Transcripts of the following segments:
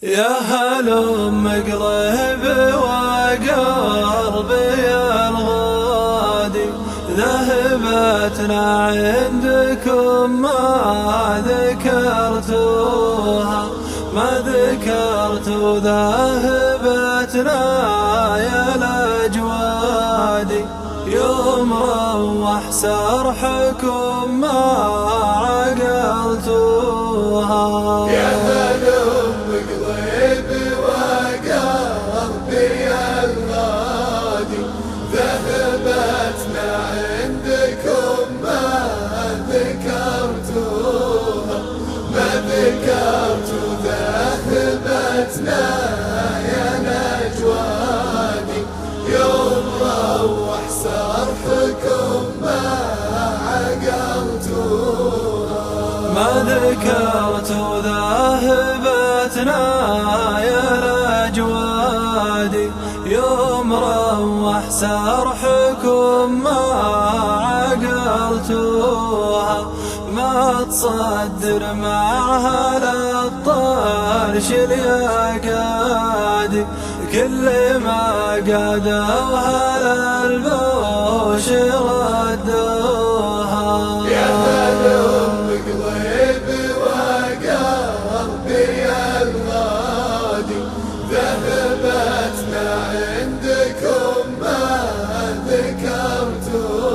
يا هلم قريب وقربي الغادي، ذهبتنا عندكم ما ذكرتوها، ما ذكرت ذهبتنا يا الأجوادي. يوم روح سرحكم ما عقلتوها. يا هلم قريب وقربي الغادي، ذهبتنا عندكم ما ذكرتوها، ما ذكرت ذهبتنا يا نجوادي. يوم روح سرحكم ما عقلتوها، ما ذكرت ذهبتنا يا الأجوادي. يوم روح سرحكم ما عقلتوها، ما تصدر معها للطرش اليقادي. كل ما قادوها للبوش ردوها. يا هلم قريب وقربي الغادي، ذهبتنا عندكم ما ذكرتوها،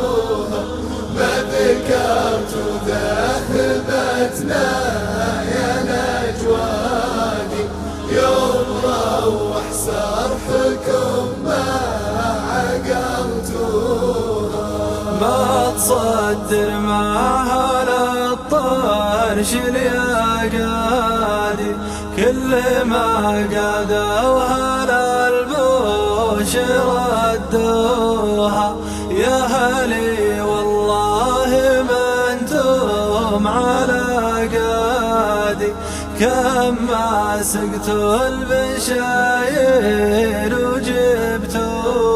ما ذكرت ذهبتنا يا نجوادي. يوم روح سرحكم ما عقلتوها، ما تصدر معها للطرش اليقادي. كل ما قادوها للبوش ردوها. يا هلي والله ما انتم على قادي، كم ما سقتوا البشاير وجبتوها.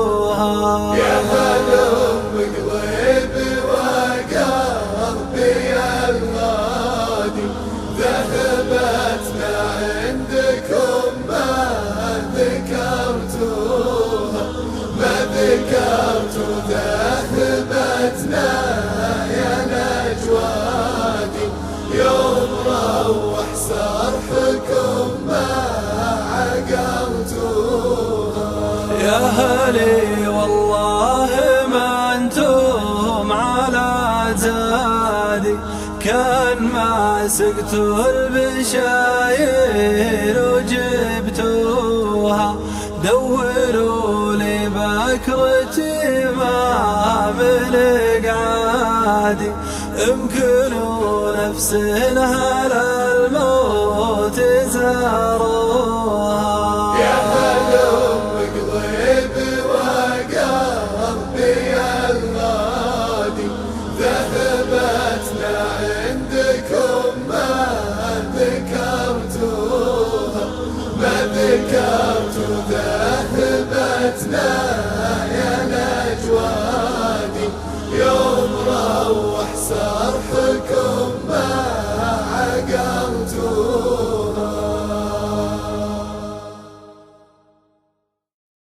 يا هلم قريب وقربي الغادي، ذهبتنا عندكم ما ذكرتوها، ما ذكرت ذهبتنا يا نجوادي. يوم روح سرحكم ما عقلتوها. يا هلي والله ما انتم على زادي، كان ما سقتوا البشاير وجبتوها. دوروا لي بكرتي ما بالقعادي، امكنوا نفسنا للموت زاروها. يا هلم قريب وقربي الغادي، ذهبتنا عندكم ما ذكرتوها، ما ذكرت ذهبتنا يا نجوادي. يوم روح سرح